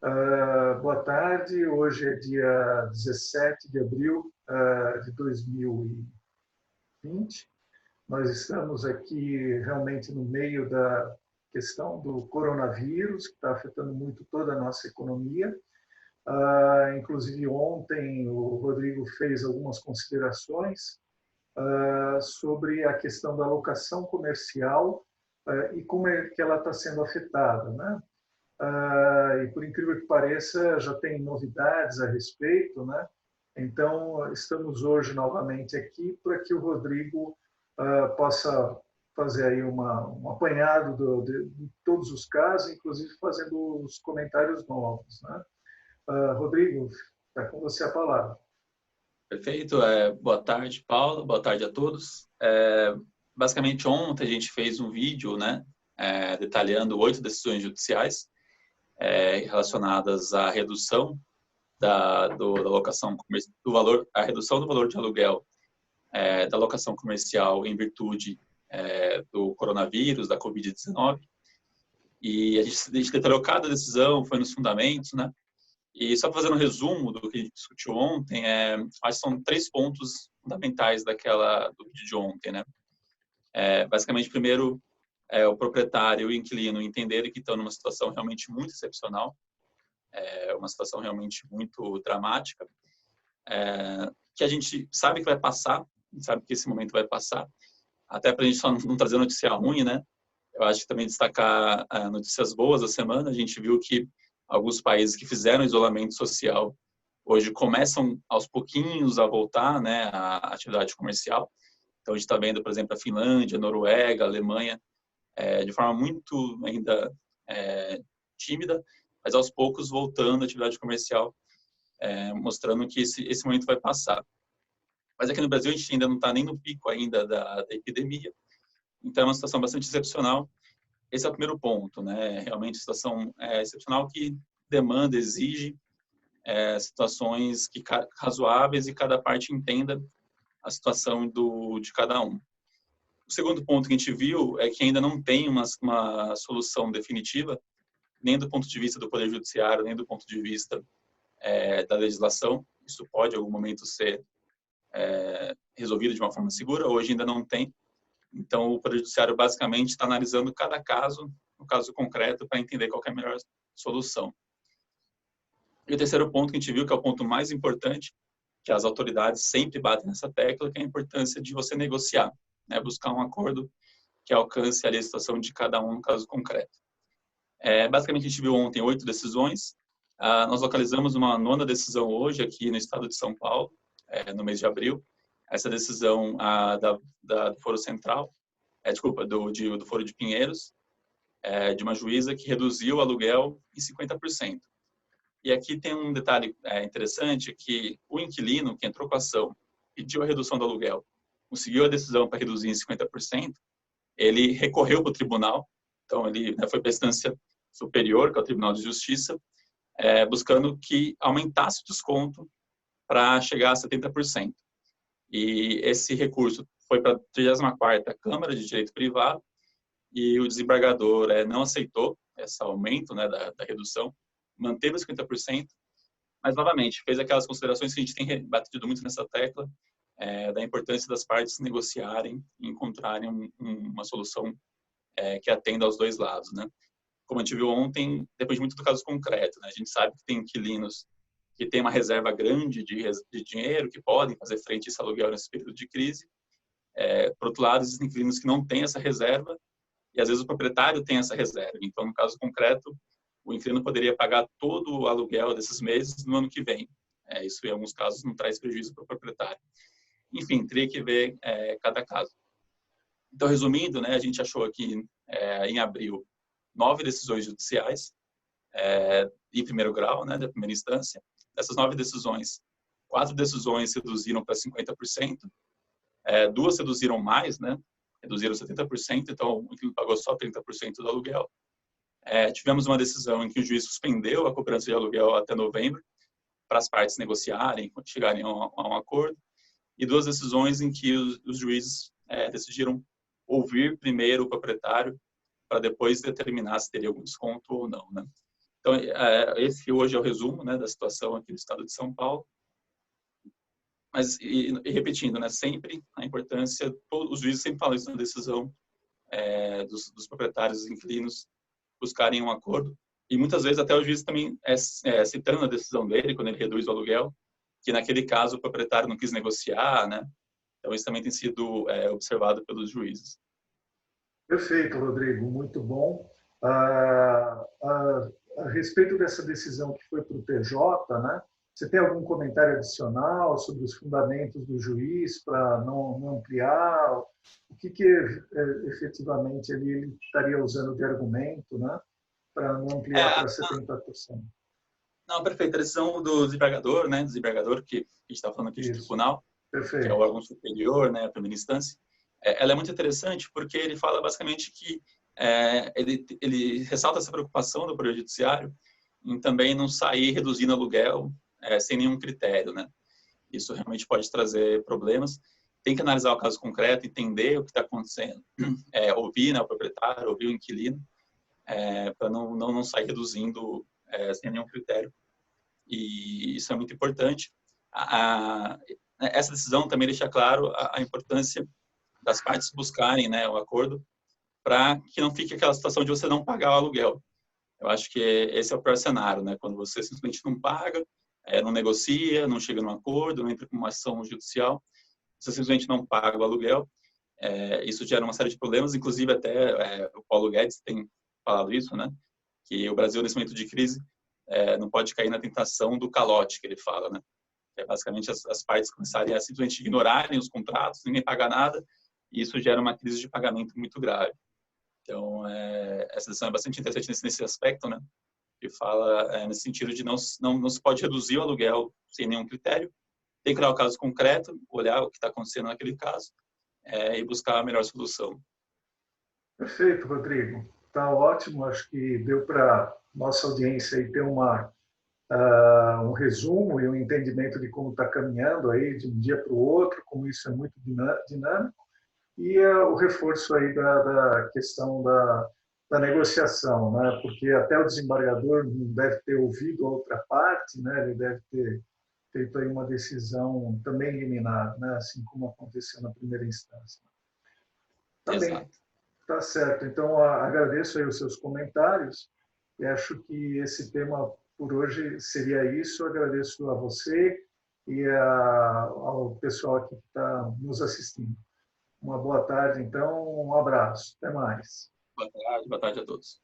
Boa tarde, hoje é dia 17 de abril de 2020. Nós estamos aqui realmente no meio da questão do coronavírus, que está afetando muito toda a nossa economia. Inclusive, ontem o Rodrigo fez algumas considerações sobre a questão da alocação comercial e como é que ela está sendo afetada, né? E por incrível que pareça, já tem novidades a respeito, né? Então, estamos hoje novamente aqui para que o Rodrigo possa fazer aí um apanhado de todos os casos, inclusive fazendo os comentários novos, né? Rodrigo, está com você a palavra. Perfeito. Boa tarde, Paulo. Boa tarde a todos. Basicamente, ontem a gente fez um vídeo, né, detalhando 8 decisões judiciais relacionadas à redução da alocação do valor, a redução do valor de aluguel da locação comercial em virtude do coronavírus, da Covid-19. E a gente detalhou cada decisão, foi nos fundamentos, né? E só fazendo um resumo do que a gente discutiu ontem, acho que são 3 pontos fundamentais do vídeo de ontem, né? Basicamente, primeiro, o proprietário e o inquilino entenderem que estão numa situação realmente muito excepcional, uma situação realmente muito dramática, que a gente sabe que vai passar, a gente sabe que esse momento vai passar, até para a gente só não trazer notícia ruim, né? Eu acho que também destacar notícias boas da semana. A gente viu que alguns países que fizeram isolamento social hoje começam aos pouquinhos a voltar, né, à atividade comercial. Então a gente está vendo, por exemplo, a Finlândia, a Noruega, a Alemanha, de forma muito ainda tímida, mas aos poucos voltando à atividade comercial, mostrando que esse momento vai passar. Mas aqui no Brasil a gente ainda não está nem no pico ainda da epidemia, então é uma situação bastante excepcional. Esse é o primeiro ponto, né? Realmente situação excepcional que demanda, exige situações razoáveis e cada parte entenda a situação de cada um. O segundo ponto que a gente viu é que ainda não tem uma solução definitiva, nem do ponto de vista do Poder Judiciário, nem do ponto de vista da legislação. Isso pode, em algum momento, ser resolvido de uma forma segura. Hoje ainda não tem. Então, o Poder Judiciário basicamente está analisando cada caso, no caso concreto, para entender qual é a melhor solução. E o terceiro ponto que a gente viu, que é o ponto mais importante, que as autoridades sempre batem nessa tecla, que é a importância de você negociar, né? Buscar um acordo que alcance ali a situação de cada um no caso concreto. Basicamente, a gente viu ontem 8 decisões. Nós localizamos uma 9ª decisão hoje aqui no estado de São Paulo, no mês de abril. Essa decisão do Foro Central, do Foro de Pinheiros, de uma juíza que reduziu o aluguel em 50%. E aqui tem um detalhe interessante, que o inquilino que entrou com a ação, pediu a redução do aluguel, conseguiu a decisão para reduzir em 50%, ele recorreu para o tribunal, então ele foi para a instância superior, que é o Tribunal de Justiça, buscando que aumentasse o desconto para chegar a 70%. E esse recurso foi para a 34ª Câmara de Direito Privado e o desembargador não aceitou esse aumento, né, da redução, manteve os 50%, mas, novamente, fez aquelas considerações que a gente tem batido muito nessa tecla, da importância das partes negociarem e encontrarem uma solução que atenda aos dois lados, né? Como a gente viu ontem, depois de muito do caso concreto, né? A gente sabe que tem inquilinos que têm uma reserva grande de dinheiro, que podem fazer frente a esse aluguel nesse período de crise. Por outro lado, existem inquilinos que não têm essa reserva e, às vezes, o proprietário tem essa reserva. Então, no caso concreto, o inquilino poderia pagar todo o aluguel desses meses no ano que vem. Isso, em alguns casos, não traz prejuízo para o proprietário. Enfim, teria que ver cada caso. Então, resumindo, né, a gente achou aqui, em abril, 9 decisões judiciais em primeiro grau, né, da primeira instância. Dessas 9 decisões, 4 decisões reduziram para 50%, 2 reduziram mais, né, reduziram 70%, então o inquilino pagou só 30% do aluguel. Tivemos uma decisão em que o juiz suspendeu a cobrança de aluguel até novembro, para as partes negociarem, chegarem a um acordo, e 2 decisões em que os juízes decidiram ouvir primeiro o proprietário, para depois determinar se teria algum desconto ou não, né? Então, esse hoje é o resumo, né, da situação aqui no estado de São Paulo. Mas, e repetindo, né, sempre a importância, os juízes sempre falam isso na decisão, dos proprietários e inquilinos buscarem um acordo. E muitas vezes até o juiz também citando a decisão dele, quando ele reduz o aluguel, que naquele caso o proprietário não quis negociar, né? Então isso também tem sido observado pelos juízes. Perfeito, Rodrigo, muito bom. A respeito dessa decisão que foi para o TJ, né? Você tem algum comentário adicional sobre os fundamentos do juiz para não ampliar? O que efetivamente ele estaria usando de argumento, né? Para não ampliar para 70%? Não, perfeito. A decisão do desembargador, né? Desembargador, que a gente está falando aqui de Isso, tribunal, perfeito. que é o órgão superior, né? A primeira instância. Ela é muito interessante porque ele fala basicamente que ele ressalta essa preocupação do Poder Judiciário em também não sair reduzindo aluguel sem nenhum critério, né? Isso realmente pode trazer problemas. Tem que analisar o caso concreto, entender o que está acontecendo, ouvir, né, o proprietário, ouvir o inquilino, para não sair reduzindo sem nenhum critério. E isso é muito importante. Essa decisão também deixa claro a importância das partes buscarem, né, o acordo, para que não fique aquela situação de você não pagar o aluguel. Eu acho que esse é o pior cenário, né? Quando você simplesmente não paga, não negocia, não chega num acordo, não entra com uma ação judicial, você simplesmente não paga o aluguel. Isso gera uma série de problemas, inclusive até o Paulo Guedes tem falado isso, né? Que o Brasil, nesse momento de crise, não pode cair na tentação do calote, que ele fala, né? Que é basicamente as partes começarem a simplesmente ignorarem os contratos, ninguém paga nada, e isso gera uma crise de pagamento muito grave. Então, essa decisão é bastante interessante nesse aspecto, né? Que fala nesse sentido de não se pode reduzir o aluguel sem nenhum critério, tem que olhar o caso concreto, olhar o que está acontecendo naquele caso e buscar a melhor solução. Perfeito, Rodrigo. Está ótimo. Acho que deu para nossa audiência aí ter um resumo e um entendimento de como está caminhando aí de um dia para o outro, como isso é muito dinâmico, e o reforço aí da questão da negociação, né? Porque até o desembargador não deve ter ouvido a outra parte, né? Ele deve ter feito aí uma decisão também liminar, né? Assim como aconteceu na primeira instância. Também Exato. tá certo. Então agradeço aí os seus comentários e acho que esse tema por hoje seria isso. Agradeço a você e ao pessoal aqui que está nos assistindo. Uma boa tarde, então, um abraço. Até mais. Boa tarde a todos.